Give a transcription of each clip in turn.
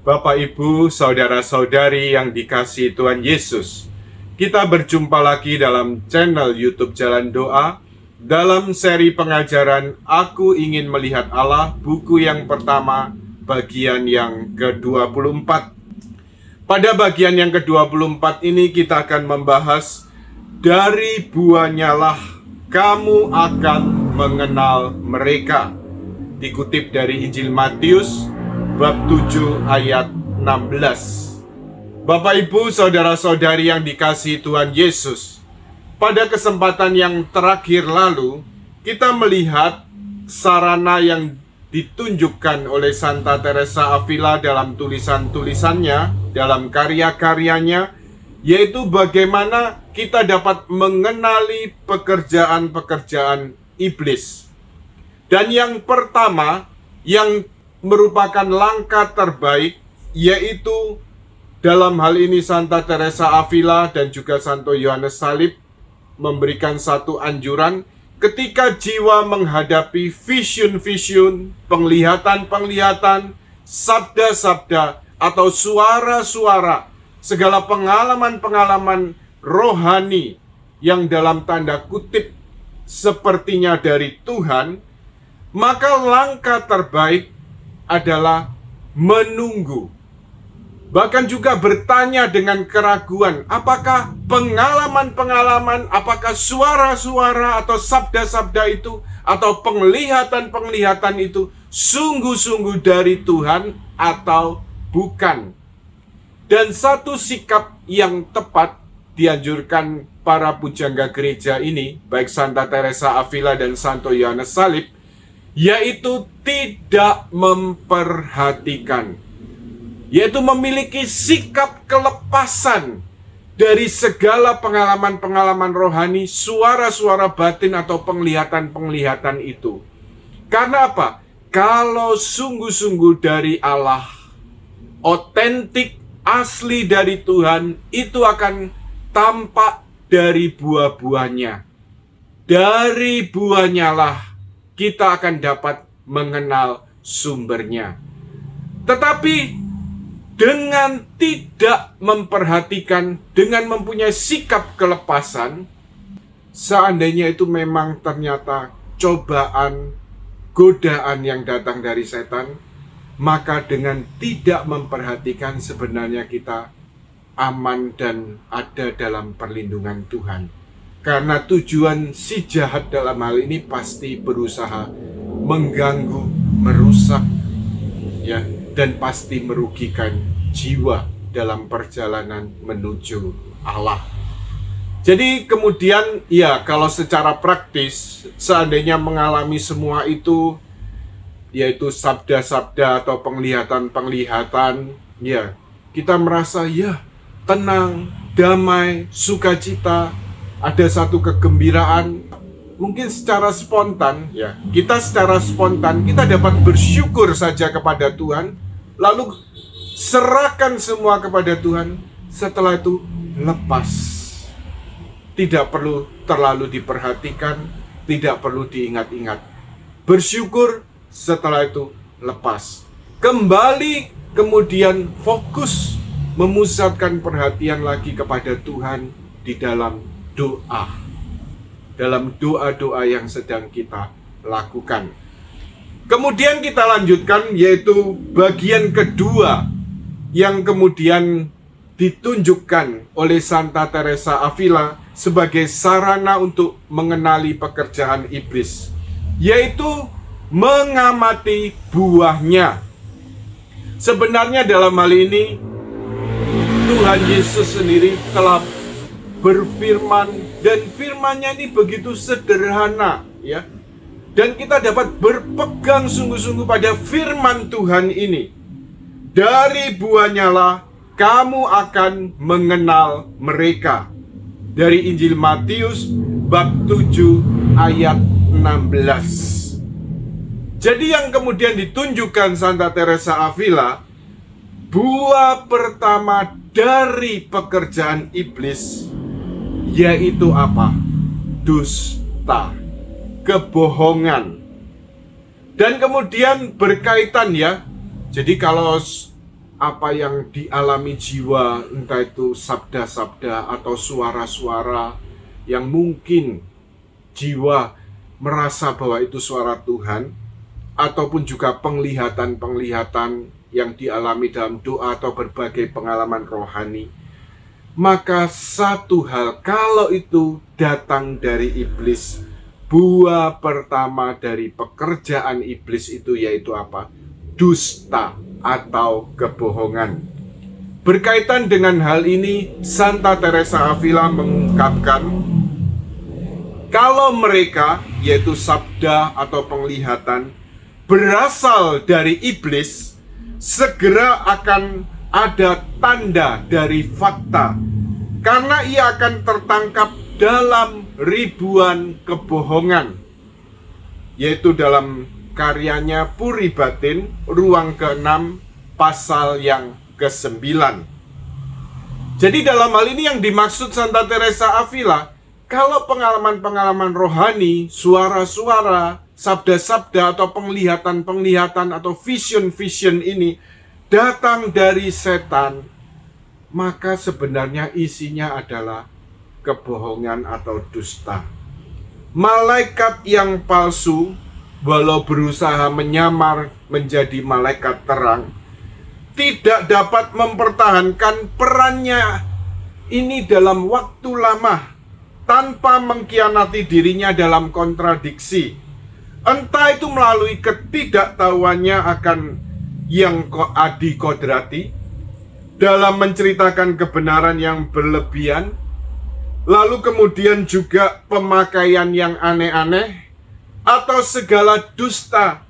Bapak, Ibu, saudara-saudari yang dikasihi Tuhan Yesus, kita berjumpa lagi dalam channel YouTube Jalan Doa dalam seri pengajaran Aku Ingin Melihat Allah, buku yang pertama, bagian yang ke-24. Pada bagian yang ke-24 ini kita akan membahas dari buahnya lah kamu akan mengenal mereka. Dikutip dari Injil Matius bab 7 ayat 16. Bapak, Ibu, saudara-saudari yang dikasihi Tuhan Yesus, pada kesempatan yang terakhir lalu kita melihat sarana yang ditunjukkan oleh Santa Teresa Avila dalam tulisan-tulisannya, dalam karya-karyanya, yaitu bagaimana kita dapat mengenali pekerjaan-pekerjaan iblis. Dan yang pertama, yang merupakan langkah terbaik, yaitu dalam hal ini Santa Teresa Avila dan juga Santo Yohanes Salib memberikan satu anjuran ketika jiwa menghadapi vision-vision, penglihatan-penglihatan, sabda-sabda atau suara-suara, segala pengalaman-pengalaman rohani yang dalam tanda kutip sepertinya dari Tuhan, maka langkah terbaik adalah menunggu. Bahkan juga bertanya dengan keraguan, apakah pengalaman-pengalaman, apakah suara-suara atau sabda-sabda itu, atau penglihatan-penglihatan itu sungguh-sungguh dari Tuhan atau bukan. Dan satu sikap yang tepat dianjurkan para pujangga gereja ini, baik Santa Teresa Avila dan Santo Yohanes Salib, yaitu tidak memperhatikan, yaitu memiliki sikap kelepasan dari segala pengalaman-pengalaman rohani, suara-suara batin atau penglihatan-penglihatan itu. Karena apa? Kalau sungguh-sungguh dari Allah, otentik, asli dari Tuhan, itu akan tampak dari buah-buahnya. Dari buahnya lah kita akan dapat mengenal sumbernya. Tetapi dengan tidak memperhatikan, dengan mempunyai sikap kelepasan, seandainya itu memang ternyata cobaan, godaan yang datang dari setan, maka dengan tidak memperhatikan sebenarnya kita aman dan ada dalam perlindungan Tuhan. Karena tujuan si jahat dalam hal ini pasti berusaha mengganggu, merusak, ya, dan pasti merugikan jiwa dalam perjalanan menuju Allah. Jadi kemudian, ya, kalau secara praktis, seandainya mengalami semua itu, yaitu sabda-sabda atau penglihatan-penglihatan, ya, kita merasa, ya, tenang, damai, sukacita, ada satu kegembiraan, mungkin secara spontan, ya, kita secara spontan, kita dapat bersyukur saja kepada Tuhan, lalu serahkan semua kepada Tuhan, setelah itu lepas. Tidak perlu terlalu diperhatikan, tidak perlu diingat-ingat. Bersyukur, setelah itu lepas. Kembali kemudian fokus, memusatkan perhatian lagi kepada Tuhan di dalam doa, dalam doa-doa yang sedang kita lakukan. Kemudian kita lanjutkan, yaitu bagian kedua yang kemudian ditunjukkan oleh Santa Teresa Avila sebagai sarana untuk mengenali pekerjaan iblis, yaitu mengamati buahnya. Sebenarnya dalam hal ini Tuhan Yesus sendiri telah berfirman, dan firman-Nya ini begitu sederhana, ya. Dan kita dapat berpegang sungguh-sungguh pada firman Tuhan ini. Dari buahnya lah kamu akan mengenal mereka. Dari Injil Matius bab 7 ayat 16. Jadi yang kemudian ditunjukkan Santa Teresa Avila, buah pertama dari pekerjaan iblis, yaitu apa? Dusta, kebohongan. Dan kemudian berkaitan, ya. Jadi kalau apa yang dialami jiwa, entah itu sabda-sabda atau suara-suara yang mungkin jiwa merasa bahwa itu suara Tuhan, ataupun juga penglihatan-penglihatan yang dialami dalam doa atau berbagai pengalaman rohani. Maka satu hal, kalau itu datang dari iblis, buah pertama dari pekerjaan iblis itu yaitu apa? Dusta atau kebohongan. Berkaitan dengan hal ini, Santa Teresa Avila mengungkapkan, kalau mereka, yaitu sabda atau penglihatan, berasal dari iblis, segera akan ada tanda dari fakta, karena ia akan tertangkap dalam ribuan kebohongan, yaitu dalam karyanya Puri Batin, ruang ke-6, pasal yang ke-9. Jadi dalam hal ini yang dimaksud Santa Teresa Avila, kalau pengalaman-pengalaman rohani, suara-suara, sabda-sabda atau penglihatan-penglihatan atau vision-vision ini datang dari setan, maka sebenarnya isinya adalah kebohongan atau dusta. Malaikat yang palsu, walau berusaha menyamar menjadi malaikat terang, tidak dapat mempertahankan perannya ini dalam waktu lama tanpa mengkhianati dirinya dalam kontradiksi. Entah itu melalui ketidaktahuannya akan yang adikodrati dalam menceritakan kebenaran yang berlebihan, lalu kemudian juga pemakaian yang aneh-aneh, atau segala dusta,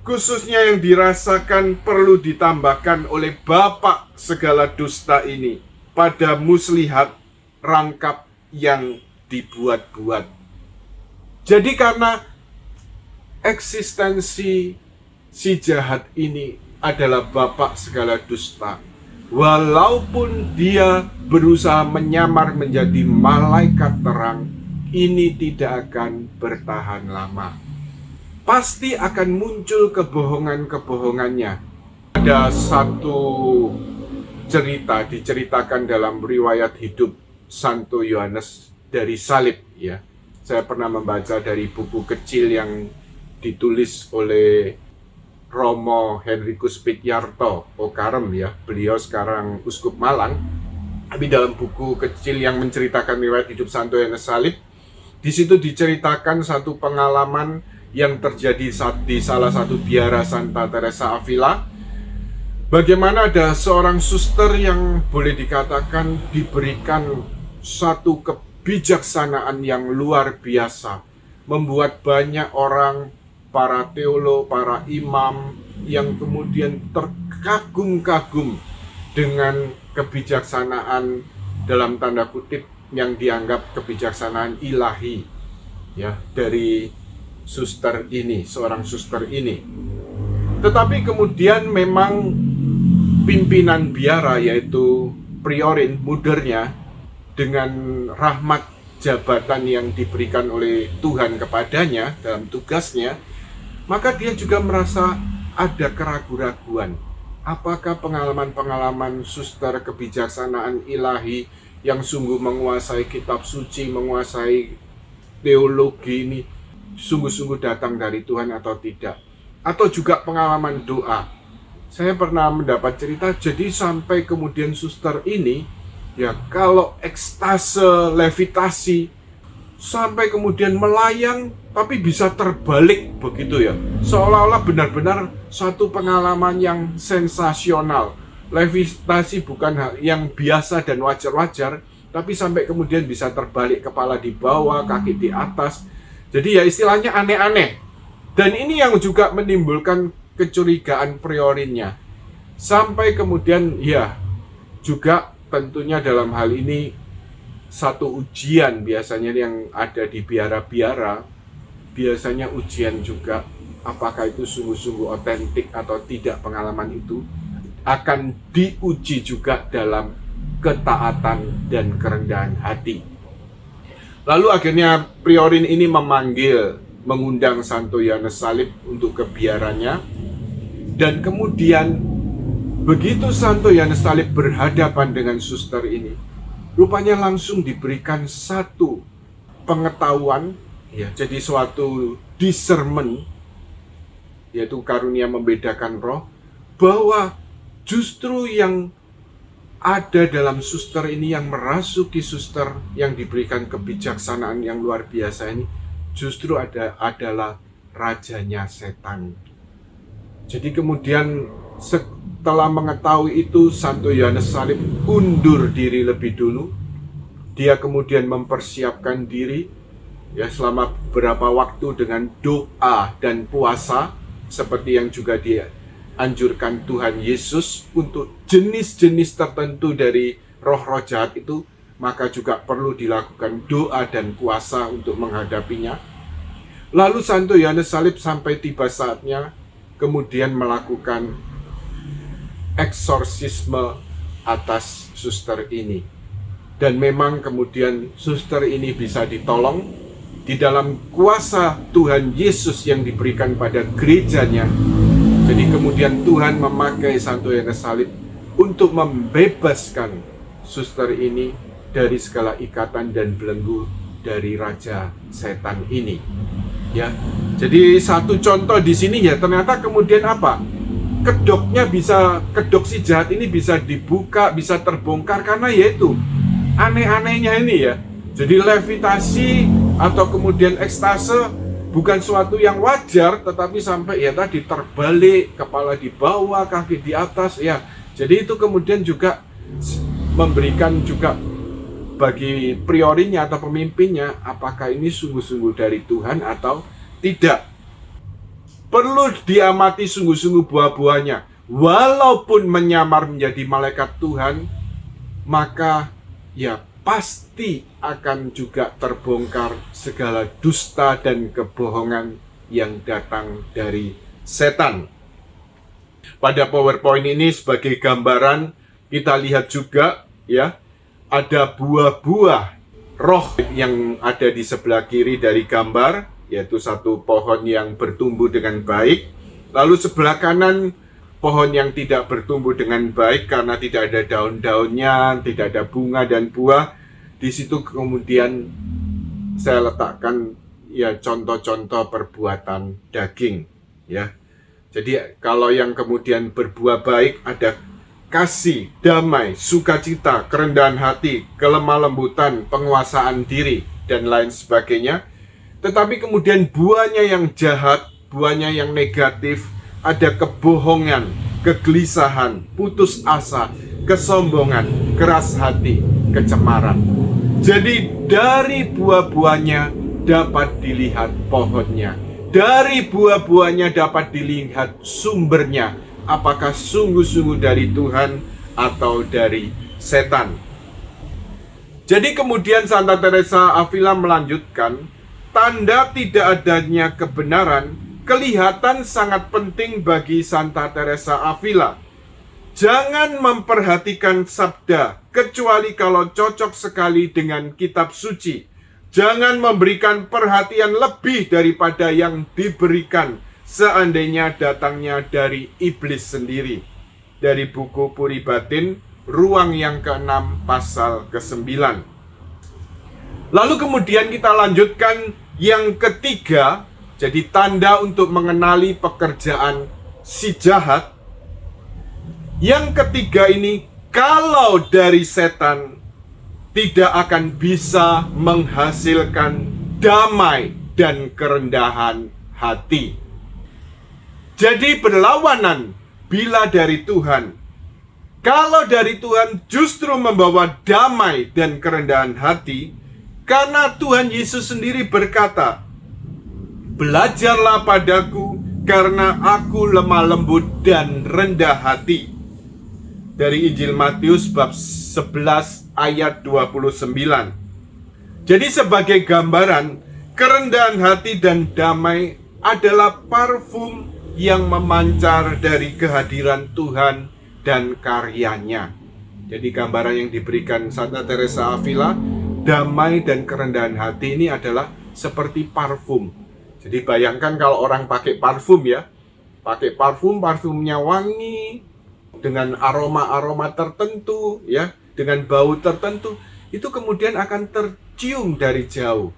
khususnya yang dirasakan perlu ditambahkan oleh bapak segala dusta ini pada muslihat rangkap yang dibuat-buat. Jadi karena eksistensi si jahat ini adalah bapak segala dusta, walaupun dia berusaha menyamar menjadi malaikat terang, ini tidak akan bertahan lama. Pasti akan muncul kebohongan-kebohongannya. Ada satu cerita diceritakan dalam riwayat hidup Santo Yohanes dari Salib, ya. Saya pernah membaca dari buku kecil yang ditulis oleh Romo Henricus Pityarto Okarem, ya. Beliau sekarang Uskup Malang. Tapi dalam buku kecil yang menceritakan riwayat hidup Santo Yohanes Salib, di situ diceritakan satu pengalaman yang terjadi di salah satu biara Santa Teresa Avila. Bagaimana ada seorang suster yang boleh dikatakan diberikan satu kebijaksanaan yang luar biasa, membuat banyak orang, para teolog, para imam yang kemudian terkagum-kagum dengan kebijaksanaan dalam tanda kutip yang dianggap kebijaksanaan ilahi, ya, dari suster ini, seorang suster ini. Tetapi kemudian memang pimpinan biara, yaitu priorin, mudernya, dengan rahmat jabatan yang diberikan oleh Tuhan kepadanya dalam tugasnya, maka dia juga merasa ada keraguan-raguan. Apakah pengalaman-pengalaman suster kebijaksanaan ilahi yang sungguh menguasai kitab suci, menguasai teologi ini sungguh-sungguh datang dari Tuhan atau tidak? Atau juga pengalaman doa. Saya pernah mendapat cerita, jadi sampai kemudian suster ini, ya, kalau ekstase, levitasi, sampai kemudian melayang, tapi bisa terbalik begitu, ya. Seolah-olah benar-benar satu pengalaman yang sensasional. Levitasi bukan hal yang biasa dan wajar-wajar, tapi sampai kemudian bisa terbalik, kepala di bawah, kaki di atas. Jadi ya istilahnya aneh-aneh. Dan ini yang juga menimbulkan kecurigaan priorinnya. Sampai kemudian ya juga tentunya dalam hal ini satu ujian biasanya yang ada di biara-biara, biasanya ujian juga apakah itu sungguh-sungguh otentik atau tidak pengalaman itu, akan diuji juga dalam ketaatan dan kerendahan hati. Lalu akhirnya priorin ini mengundang Santo Yohanes Salib untuk ke biaranya, dan kemudian Begitu Santo Yohanes Salib berhadapan dengan suster ini, rupanya langsung diberikan satu pengetahuan, ya, jadi suatu discernment, yaitu karunia membedakan roh, bahwa justru yang ada dalam suster ini, yang merasuki suster, yang diberikan kebijaksanaan yang luar biasa ini, justru adalah rajanya setan. Jadi kemudian setelah mengetahui itu, Santo Yohanes Salib undur diri lebih dulu. Dia kemudian mempersiapkan diri, ya, selama beberapa waktu dengan doa dan puasa, seperti yang juga dianjurkan Tuhan Yesus untuk jenis-jenis tertentu dari roh-roh jahat itu, maka juga perlu dilakukan doa dan puasa untuk menghadapinya. Lalu Santo Yohanes Salib sampai tiba saatnya kemudian melakukan eksorsisme atas suster ini. Dan memang kemudian suster ini bisa ditolong di dalam kuasa Tuhan Yesus yang diberikan pada gerejanya. Jadi kemudian Tuhan memakai Santo Yohanes Salib untuk membebaskan suster ini dari segala ikatan dan belenggu dari raja setan ini. Ya, jadi satu contoh di sini, ya, ternyata kemudian apa? Kedok si jahat ini bisa dibuka, bisa terbongkar karena yaitu aneh-anehnya ini, ya. Jadi levitasi atau kemudian ekstase bukan suatu yang wajar, tetapi sampai, ya, tadi terbalik, kepala di bawah, kaki di atas, ya. Jadi itu kemudian juga memberikan juga bagi priorinya atau pemimpinnya, apakah ini sungguh-sungguh dari Tuhan atau tidak. Perlu diamati sungguh-sungguh buah-buahnya. Walaupun menyamar menjadi malaikat Tuhan, maka ya pasti akan juga terbongkar segala dusta dan kebohongan yang datang dari setan. Pada PowerPoint ini sebagai gambaran kita lihat juga, ya, ada buah-buah roh yang ada di sebelah kiri dari gambar, yaitu satu pohon yang bertumbuh dengan baik. Lalu sebelah kanan pohon yang tidak bertumbuh dengan baik karena tidak ada daun-daunnya, tidak ada bunga dan buah. Di situ kemudian saya letakkan, ya, contoh-contoh perbuatan daging, ya. Jadi kalau yang kemudian berbuah baik ada kasih, damai, sukacita, kerendahan hati, kelemah lembutan, penguasaan diri, dan lain sebagainya. Tetapi kemudian buahnya yang jahat, buahnya yang negatif, ada kebohongan, kegelisahan, putus asa, kesombongan, keras hati, kecemaran. Jadi dari buah-buahnya dapat dilihat pohonnya. Dari buah-buahnya dapat dilihat sumbernya. Apakah sungguh-sungguh dari Tuhan atau dari setan? Jadi kemudian Santa Teresa Avila melanjutkan, tanda tidak adanya kebenaran kelihatan sangat penting bagi Santa Teresa Avila. Jangan memperhatikan sabda, kecuali kalau cocok sekali dengan kitab suci. Jangan memberikan perhatian lebih daripada yang diberikan, seandainya datangnya dari iblis sendiri. Dari buku Puri Batin, ruang yang ke-6, pasal ke-9. Lalu kemudian kita lanjutkan yang ketiga, jadi tanda untuk mengenali pekerjaan si jahat. Yang ketiga ini, kalau dari setan, tidak akan bisa menghasilkan damai dan kerendahan hati. Jadi berlawanan bila dari Tuhan. Kalau dari Tuhan justru membawa damai dan kerendahan hati, karena Tuhan Yesus sendiri berkata, "Belajarlah padaku, karena aku lemah lembut dan rendah hati." Dari Injil Matius bab 11 ayat 29. Jadi sebagai gambaran, kerendahan hati dan damai adalah parfum yang memancar dari kehadiran Tuhan dan karyanya. Jadi gambaran yang diberikan Santa Teresa Avila, damai dan kerendahan hati ini adalah seperti parfum. Jadi bayangkan kalau orang pakai parfum, ya, pakai parfum, parfumnya wangi, dengan aroma-aroma tertentu, ya, dengan bau tertentu, itu kemudian akan tercium dari jauh.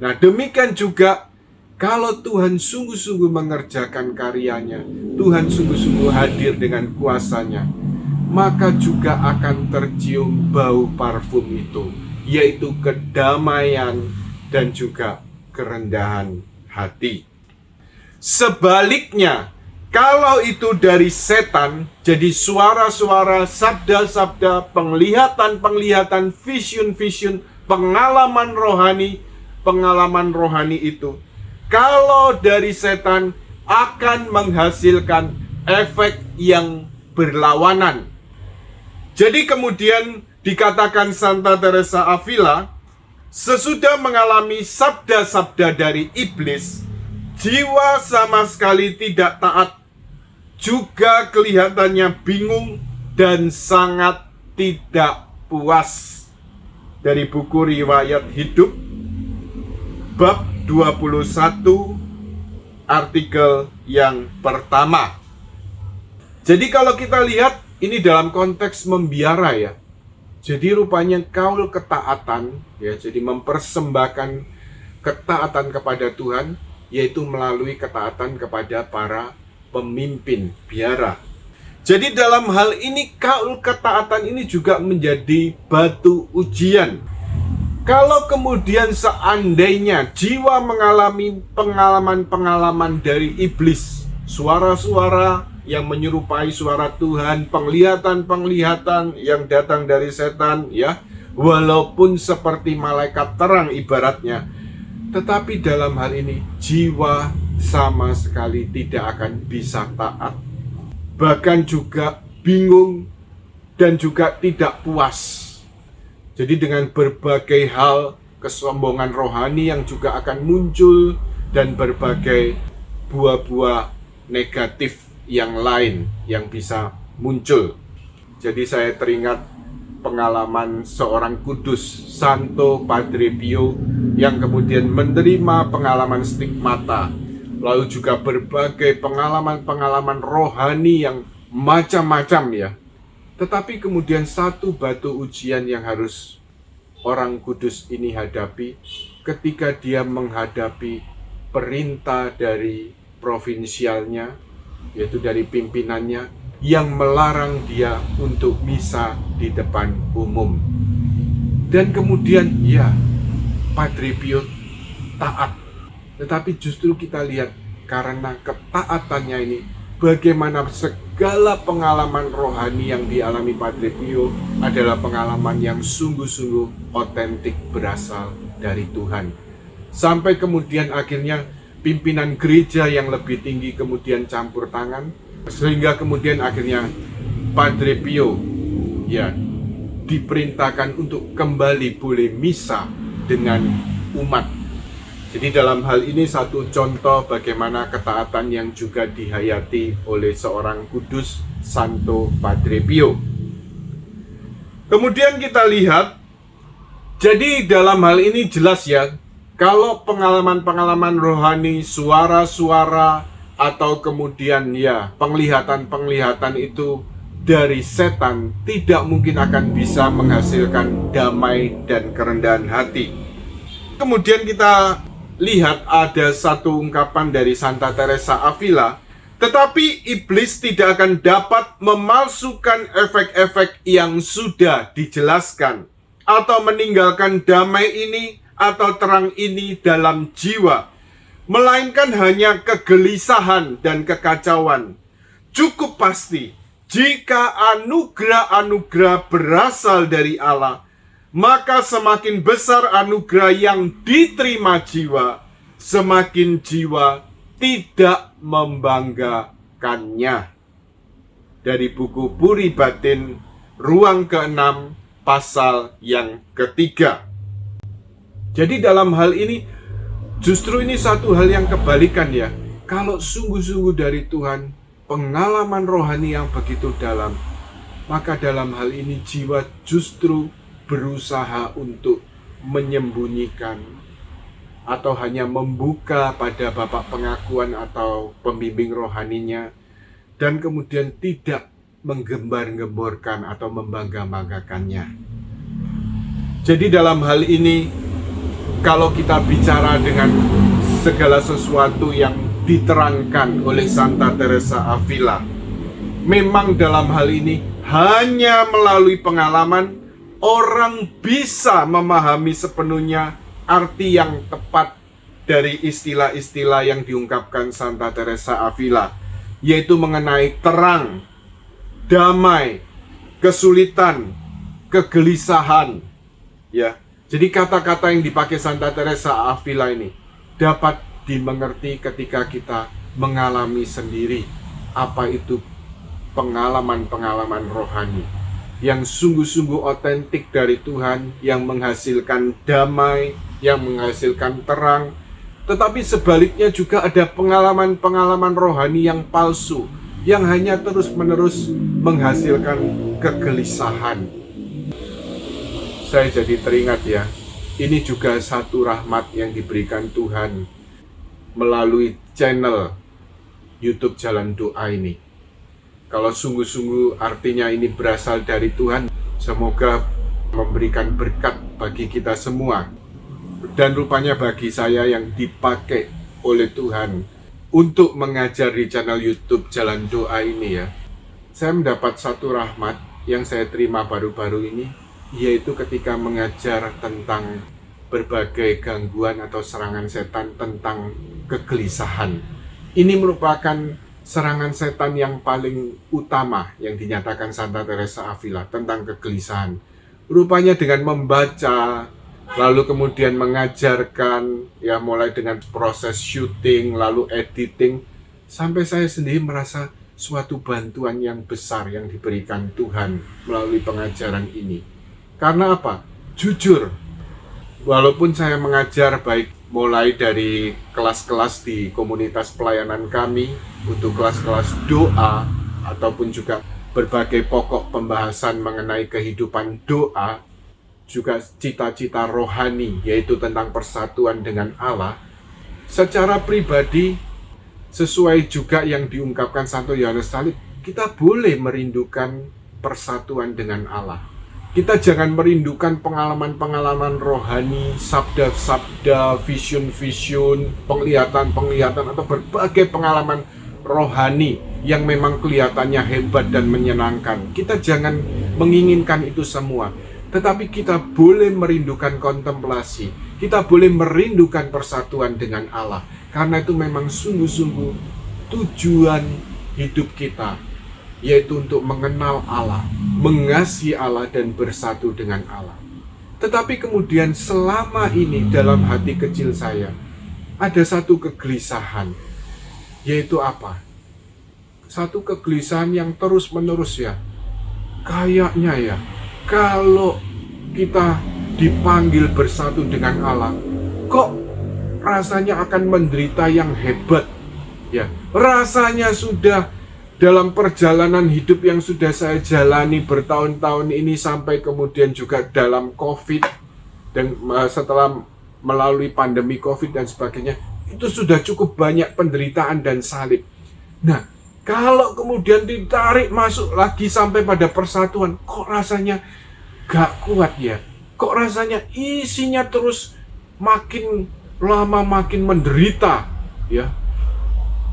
Nah, demikian juga kalau Tuhan sungguh-sungguh mengerjakan karyanya, Tuhan sungguh-sungguh hadir dengan kuasanya, maka juga akan tercium bau parfum itu, yaitu kedamaian dan juga kerendahan hati. Sebaliknya, kalau itu dari setan, jadi suara-suara, sabda-sabda, penglihatan-penglihatan, vision-vision, pengalaman rohani itu, kalau dari setan akan menghasilkan efek yang berlawanan. Jadi kemudian dikatakan Santa Teresa Avila, sesudah mengalami sabda-sabda dari iblis, jiwa sama sekali tidak taat, juga kelihatannya bingung dan sangat tidak puas. Dari buku Riwayat Hidup, bab 21, artikel yang pertama. Jadi kalau kita lihat, ini dalam konteks membiara ya. Jadi rupanya kaul ketaatan, ya, jadi mempersembahkan ketaatan kepada Tuhan, yaitu melalui ketaatan kepada para pemimpin biara. Jadi dalam hal ini kaul ketaatan ini juga menjadi batu ujian. Kalau kemudian seandainya jiwa mengalami pengalaman-pengalaman dari iblis, suara-suara yang menyerupai suara Tuhan, penglihatan-penglihatan yang datang dari setan, ya, walaupun seperti malaikat terang ibaratnya, tetapi dalam hal ini jiwa sama sekali tidak akan bisa taat, bahkan juga bingung dan juga tidak puas. Jadi dengan berbagai hal, kesombongan rohani yang juga akan muncul, dan berbagai buah-buah negatif yang lain yang bisa muncul. Jadi saya teringat pengalaman seorang kudus, Santo Padre Pio, yang kemudian menerima pengalaman stigmata, lalu juga berbagai pengalaman-pengalaman rohani yang macam-macam ya. Tetapi kemudian satu batu ujian yang harus orang kudus ini hadapi ketika dia menghadapi perintah dari provinsialnya, yaitu dari pimpinannya, yang melarang dia untuk misa di depan umum. Dan kemudian ya, Padre Pio taat. Tetapi justru kita lihat karena ketaatannya ini, bagaimana segala pengalaman rohani yang dialami Padre Pio adalah pengalaman yang sungguh-sungguh otentik berasal dari Tuhan. Sampai kemudian akhirnya pimpinan gereja yang lebih tinggi kemudian campur tangan, sehingga kemudian akhirnya Padre Pio ya diperintahkan untuk kembali boleh misa dengan umat. Jadi dalam hal ini satu contoh bagaimana ketaatan yang juga dihayati oleh seorang kudus, Santo Padre Pio. Kemudian kita lihat, jadi dalam hal ini jelas ya, kalau pengalaman-pengalaman rohani, suara-suara, atau kemudian ya penglihatan-penglihatan itu dari setan, tidak mungkin akan bisa menghasilkan damai dan kerendahan hati. Kemudian kita lihat ada satu ungkapan dari Santa Teresa Avila, tetapi iblis tidak akan dapat memalsukan efek-efek yang sudah dijelaskan, atau meninggalkan damai ini atau terang ini dalam jiwa, melainkan hanya kegelisahan dan kekacauan. Cukup pasti, jika anugerah-anugerah berasal dari Allah, maka semakin besar anugerah yang diterima jiwa, semakin jiwa tidak membanggakannya. Dari buku Puri Batin, ruang ke-6, pasal yang ketiga. Jadi dalam hal ini, justru ini satu hal yang kebalikan ya. Kalau sungguh-sungguh dari Tuhan, pengalaman rohani yang begitu dalam, maka dalam hal ini jiwa justru berusaha untuk menyembunyikan atau hanya membuka pada bapak pengakuan atau pembimbing rohaninya, dan kemudian tidak menggembar-gemborkan atau membangga-banggakannya. Jadi dalam hal ini, kalau kita bicara dengan segala sesuatu yang diterangkan oleh Santa Teresa Avila, memang dalam hal ini hanya melalui pengalaman orang bisa memahami sepenuhnya arti yang tepat dari istilah-istilah yang diungkapkan Santa Teresa Avila, yaitu mengenai terang, damai, kesulitan, kegelisahan. Ya, jadi kata-kata yang dipakai Santa Teresa Avila ini dapat dimengerti ketika kita mengalami sendiri apa itu pengalaman-pengalaman rohani yang sungguh-sungguh otentik dari Tuhan, yang menghasilkan damai, yang menghasilkan terang. Tetapi sebaliknya juga ada pengalaman-pengalaman rohani yang palsu, yang hanya terus-menerus menghasilkan kegelisahan. Saya jadi teringat ya, ini juga satu rahmat yang diberikan Tuhan melalui channel YouTube Jalan Doa ini. Kalau sungguh-sungguh artinya ini berasal dari Tuhan, semoga memberikan berkat bagi kita semua. Dan rupanya bagi saya yang dipakai oleh Tuhan untuk mengajar di channel YouTube Jalan Doa ini ya, saya mendapat satu rahmat yang saya terima baru-baru ini, yaitu ketika mengajar tentang berbagai gangguan atau serangan setan tentang kegelisahan. Ini merupakan serangan setan yang paling utama yang dinyatakan Santa Teresa Avila tentang kegelisahan. Rupanya dengan membaca, lalu kemudian mengajarkan, ya mulai dengan proses syuting, lalu editing, sampai saya sendiri merasa suatu bantuan yang besar yang diberikan Tuhan melalui pengajaran ini. Karena apa? Jujur, walaupun saya mengajar baik mulai dari kelas-kelas di komunitas pelayanan kami untuk kelas-kelas doa ataupun juga berbagai pokok pembahasan mengenai kehidupan doa, juga cita-cita rohani yaitu tentang persatuan dengan Allah, secara pribadi sesuai juga yang diungkapkan Santo Yohanes Salib, kita boleh merindukan persatuan dengan Allah. Kita jangan merindukan pengalaman-pengalaman rohani, sabda-sabda, vision-vision, penglihatan-penglihatan atau berbagai pengalaman rohani yang memang kelihatannya hebat dan menyenangkan. Kita jangan menginginkan itu semua, tetapi kita boleh merindukan kontemplasi. Kita boleh merindukan persatuan dengan Allah, karena itu memang sungguh-sungguh tujuan hidup kita, yaitu untuk mengenal Allah, mengasihi Allah, dan bersatu dengan Allah. Tetapi kemudian selama ini dalam hati kecil saya ada satu kegelisahan, yaitu apa? Satu kegelisahan yang terus-menerus ya. Kayaknya ya, kalau kita dipanggil bersatu dengan Allah, kok rasanya akan menderita yang hebat ya. Rasanya sudah dalam perjalanan hidup yang sudah saya jalani bertahun-tahun ini, sampai kemudian juga dalam COVID dan setelah melalui pandemi COVID dan sebagainya, itu sudah cukup banyak penderitaan dan salib. Nah, kalau kemudian ditarik masuk lagi sampai pada persatuan, kok rasanya gak kuat ya? Kok rasanya isinya terus makin lama makin menderita ya?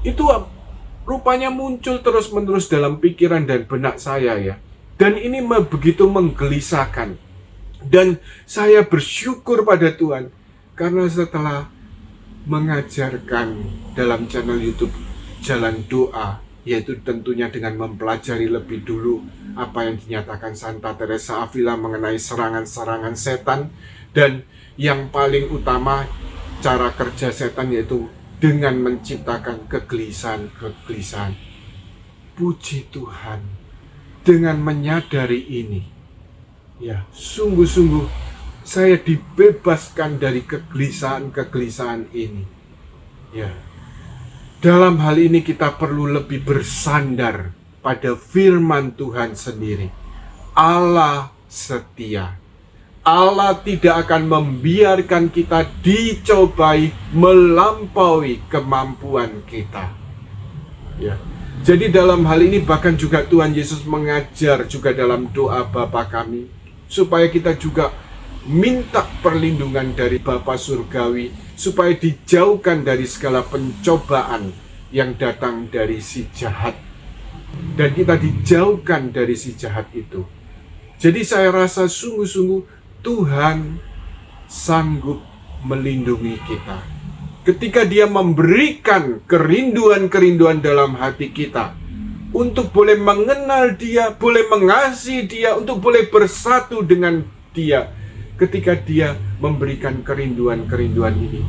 Itu rupanya muncul terus-menerus dalam pikiran dan benak saya ya. Dan ini begitu menggelisahkan. Dan saya bersyukur pada Tuhan, karena setelah mengajarkan dalam channel YouTube Jalan Doa, yaitu tentunya dengan mempelajari lebih dulu apa yang dinyatakan Santa Teresa Avila mengenai serangan-serangan setan, dan yang paling utama cara kerja setan, yaitu dengan menciptakan kegelisahan. Puji Tuhan, dengan menyadari ini, ya sungguh-sungguh saya dibebaskan dari kegelisahan ini. Ya, dalam hal ini kita perlu lebih bersandar pada firman Tuhan sendiri. Allah setia. Allah tidak akan membiarkan kita dicobai melampaui kemampuan kita. Ya. Jadi dalam hal ini bahkan juga Tuhan Yesus mengajar juga dalam doa Bapa kami, supaya kita juga minta perlindungan dari Bapa Surgawi, supaya dijauhkan dari segala pencobaan yang datang dari si jahat. Dan kita dijauhkan dari si jahat itu. Jadi saya rasa sungguh-sungguh Tuhan sanggup melindungi kita. Ketika Dia memberikan kerinduan-kerinduan dalam hati kita, untuk boleh mengenal Dia, boleh mengasihi Dia, untuk boleh bersatu dengan Dia. Ketika Dia memberikan kerinduan-kerinduan ini,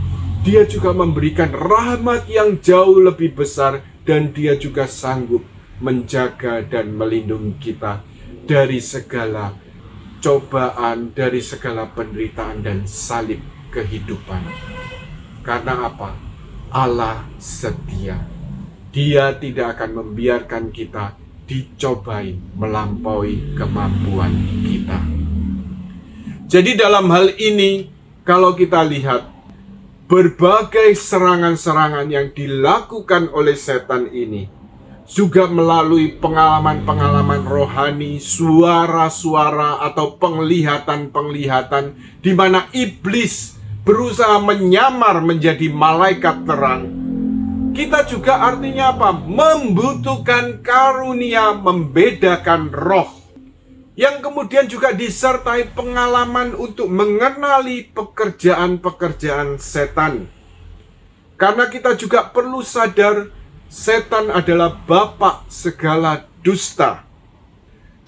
Dia juga memberikan rahmat yang jauh lebih besar, dan Dia juga sanggup menjaga dan melindungi kita dari segala cobaan, dari segala penderitaan dan salib kehidupan. Karena apa? Allah setia. Dia tidak akan membiarkan kita dicobai melampaui kemampuan kita. Jadi dalam hal ini, kalau kita lihat berbagai serangan-serangan yang dilakukan oleh setan ini, juga melalui pengalaman-pengalaman rohani, suara-suara atau penglihatan-penglihatan di mana iblis berusaha menyamar menjadi malaikat terang. Kita juga artinya apa? Membutuhkan karunia membedakan roh, yang kemudian juga disertai pengalaman untuk mengenali pekerjaan-pekerjaan setan. Karena kita juga perlu sadar, setan adalah bapa segala dusta.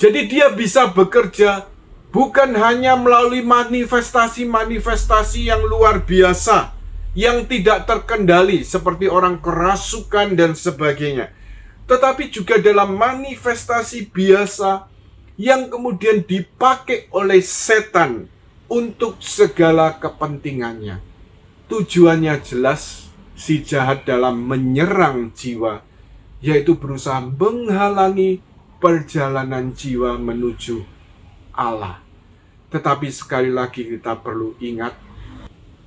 Jadi dia bisa bekerja bukan hanya melalui manifestasi-manifestasi yang luar biasa, yang tidak terkendali seperti orang kerasukan dan sebagainya, tetapi juga dalam manifestasi biasa yang kemudian dipakai oleh setan untuk segala kepentingannya. Tujuannya jelas, si jahat dalam menyerang jiwa, yaitu berusaha menghalangi perjalanan jiwa menuju Allah. Tetapi sekali lagi kita perlu ingat,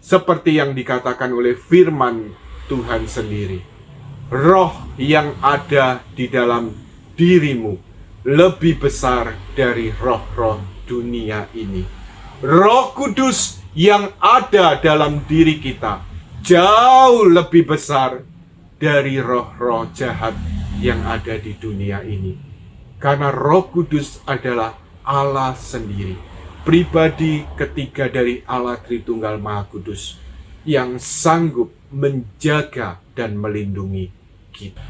seperti yang dikatakan oleh firman Tuhan sendiri, roh yang ada di dalam dirimu lebih besar dari roh-roh dunia ini. Roh Kudus yang ada dalam diri kita jauh lebih besar dari roh-roh jahat yang ada di dunia ini. Karena Roh Kudus adalah Allah sendiri, pribadi ketiga dari Allah Tritunggal Maha Kudus, yang sanggup menjaga dan melindungi kita.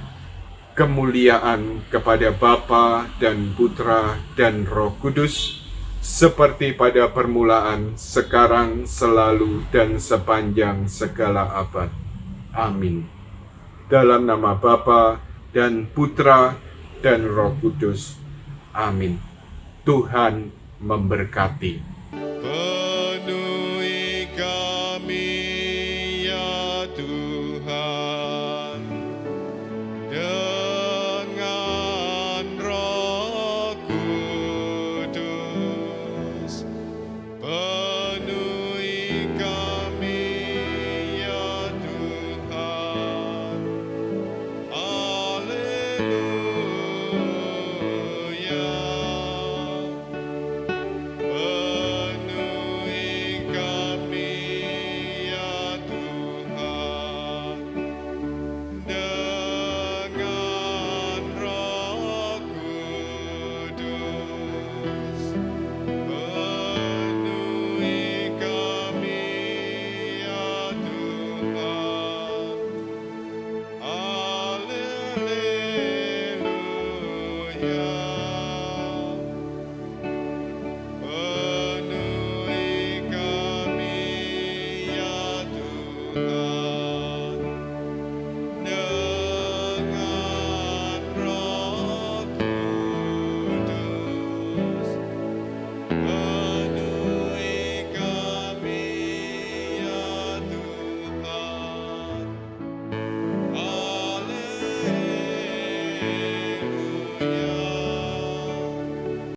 Kemuliaan kepada Bapa dan Putra dan Roh Kudus, seperti pada permulaan, sekarang, selalu, dan sepanjang segala abad. Amin. Dalam nama Bapa dan Putra dan Roh Kudus. Amin. Tuhan memberkati.